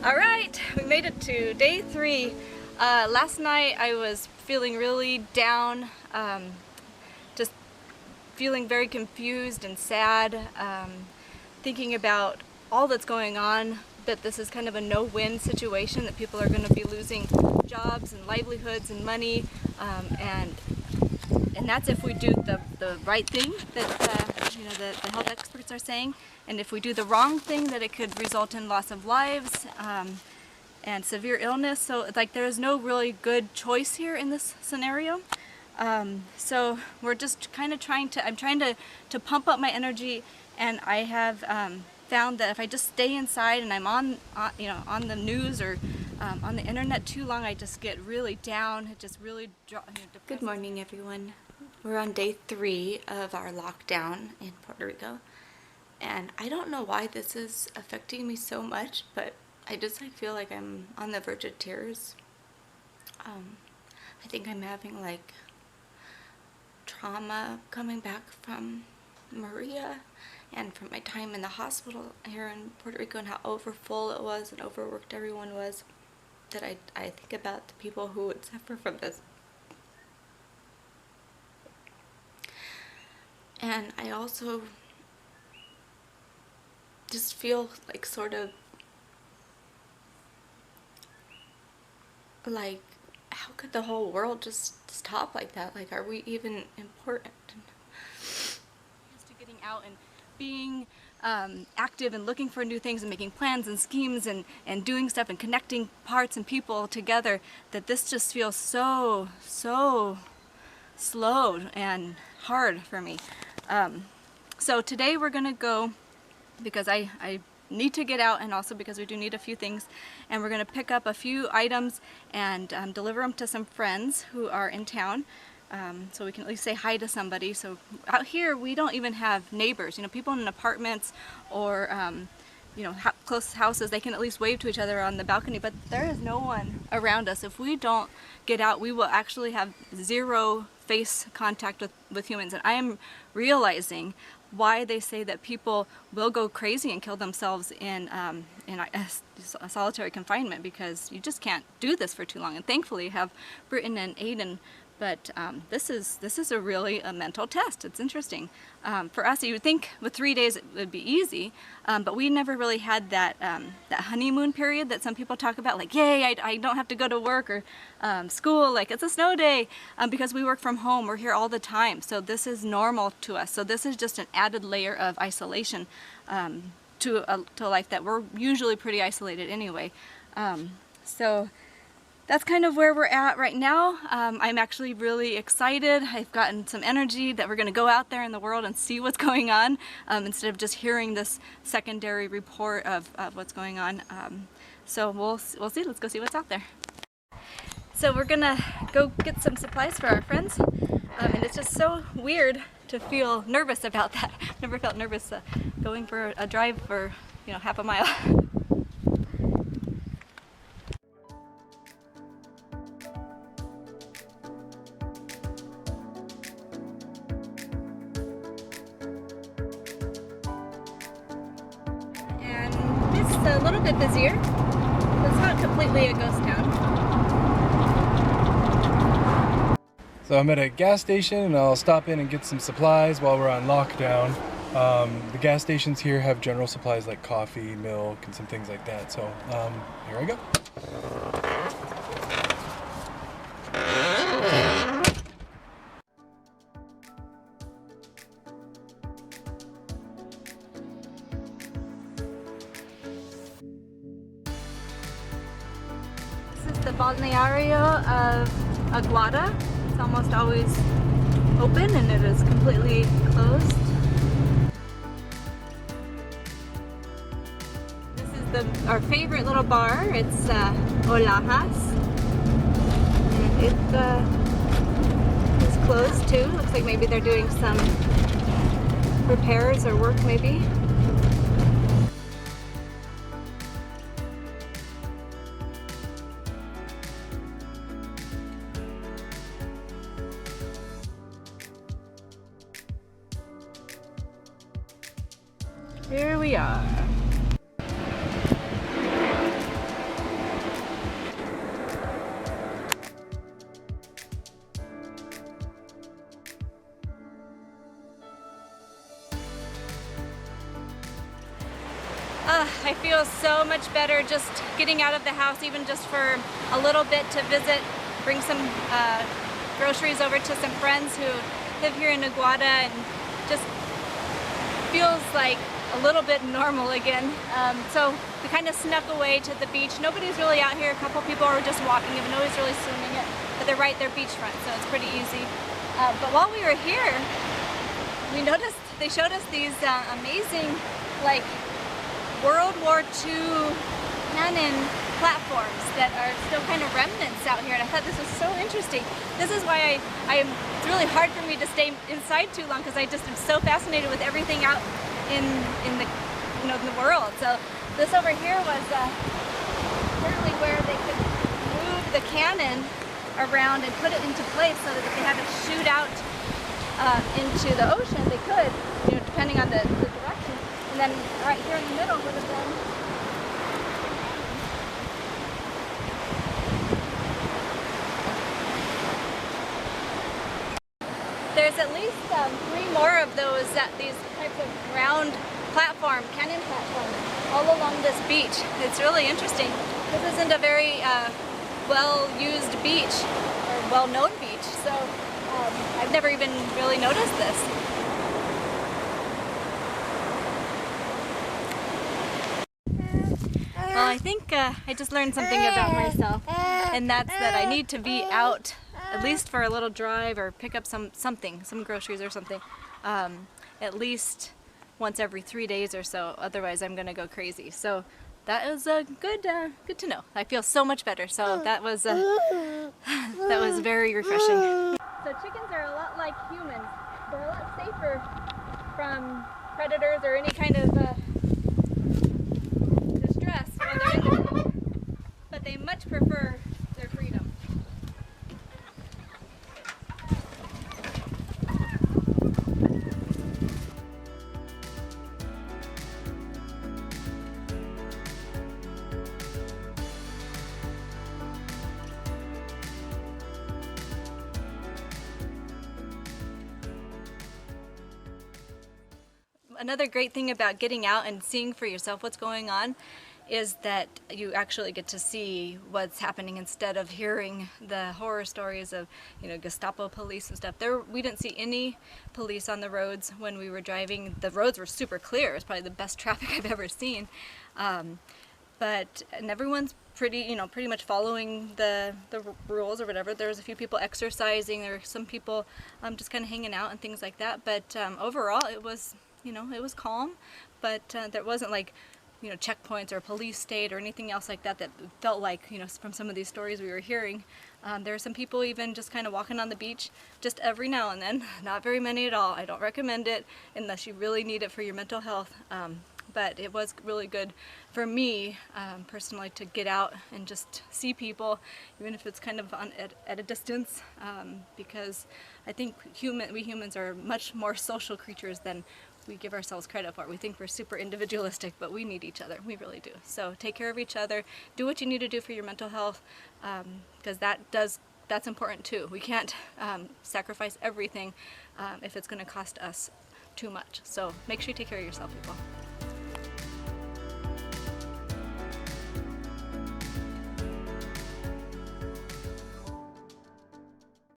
All right, we made it to day 3. Last night I was feeling really down, just feeling very confused and sad, thinking about all that's going on, that this is kind of a no-win situation, that people are going to be losing jobs and livelihoods and money, and that's if we do the right thing that the health experts are saying, and if we do the wrong thing, that it could result in loss of lives and severe illness. So like there is no really good choice here in this scenario. So we're just kind of trying to pump up my energy, and I have found that if I just stay inside and I'm on the news or on the internet too long, I just get really down. It just really depresses. Good morning, everyone. We're on day 3 of our lockdown in Puerto Rico, and I don't know why this is affecting me so much, but I feel like I'm on the verge of tears. I think I'm having like trauma coming back from Maria and from my time in the hospital here in Puerto Rico, and how overfull it was and overworked everyone was, that I think about the people who would suffer from this. And I also just feel like sort of like, how could the whole world just stop like that? Like, are we even important? Used to getting out and being active and looking for new things and making plans and schemes and doing stuff and connecting parts and people together, that this just feels so slow and hard for me. So today we're gonna go, because I need to get out, and also because we do need a few things, and we're gonna pick up a few items and deliver them to some friends who are in town, so we can at least say hi to somebody. So out here we don't even have neighbors, people in apartments or close houses. They can at least wave to each other on the balcony, but there is no one around us. If we don't get out, we will actually have zero face contact with humans. And I am realizing why they say that people will go crazy and kill themselves in a solitary confinement, because you just can't do this for too long. And thankfully you have Britain and Aiden, but this is a really a mental test. It's interesting. For us, you would think with 3 days it would be easy, but we never really had that honeymoon period that some people talk about, like, yay, I don't have to go to work or school, like it's a snow day, because we work from home. We're here all the time, so this is normal to us. So this is just an added layer of isolation to a life that we're usually pretty isolated anyway. So that's kind of where we're at right now. I'm actually really excited. I've gotten some energy that we're going to go out there in the world and see what's going on, instead of just hearing this secondary report of what's going on. So we'll see. Let's go see what's out there. So we're gonna go get some supplies for our friends, and it's just so weird to feel nervous about that. Never felt nervous going for a drive for half a mile. It's a little bit busier. It's not completely a ghost town. So I'm at a gas station, and I'll stop in and get some supplies while we're on lockdown. The gas stations here have general supplies like coffee, milk, and some things like that. So here I go. This is the balneario of Aguada. It's almost always open, and it is completely closed. This is our favorite little bar. It's Olajas, and it is closed too. Looks like maybe they're doing some repairs or work maybe. Here we are. I feel so much better just getting out of the house, even just for a little bit to visit, bring some groceries over to some friends who live here in Aguada, and just feels like a little bit normal again. So we kind of snuck away to the beach. Nobody's really out here. A couple people are just walking, even nobody's really swimming it, but they're right there beachfront, so it's pretty easy. But while we were here, we noticed they showed us these amazing, like, World War II cannon platforms that are still kind of remnants out here, and I thought this was so interesting. This is why it's really hard for me to stay inside too long, because I just am so fascinated with everything out in the in the world. So this over here was apparently where they could move the cannon around and put it into place so that if they had to shoot out into the ocean, they could, depending on the direction. And then right here in the middle would have been there's at least 3 more of these types of round cannon platforms all along this beach. It's really interesting. This isn't a very well-used beach or well-known beach, so I've never even really noticed this. Well, I think I just learned something about myself, and that's that I need to be out at least for a little drive or pick up some groceries or something, at least once every 3 days or so. Otherwise, I'm gonna go crazy. So that is good to know. I feel so much better. So that was that was very refreshing. So chickens are a lot like humans. They're a lot safer from predators or any kind of distress while they're in the coop, but they much prefer their freedom. Another great thing about getting out and seeing for yourself what's going on is that you actually get to see what's happening instead of hearing the horror stories of, Gestapo police and stuff. We didn't see any police on the roads when we were driving. The roads were super clear. It was probably the best traffic I've ever seen. And everyone's pretty much following the rules or whatever. There was a few people exercising. There were some people just kind of hanging out and things like that. But overall, it was it was calm, but there wasn't like, checkpoints or police state or anything else like that felt like, from some of these stories we were hearing. There are some people even just kind of walking on the beach just every now and then, not very many at all. I don't recommend it unless you really need it for your mental health. But it was really good for me personally to get out and just see people, even if it's kind of at a distance, because I think we humans are much more social creatures than we give ourselves credit for. We think we're super individualistic, but we need each other. We really do. So take care of each other. Do what you need to do for your mental health, because that's important too. We can't sacrifice everything if it's going to cost us too much. So make sure you take care of yourself, people.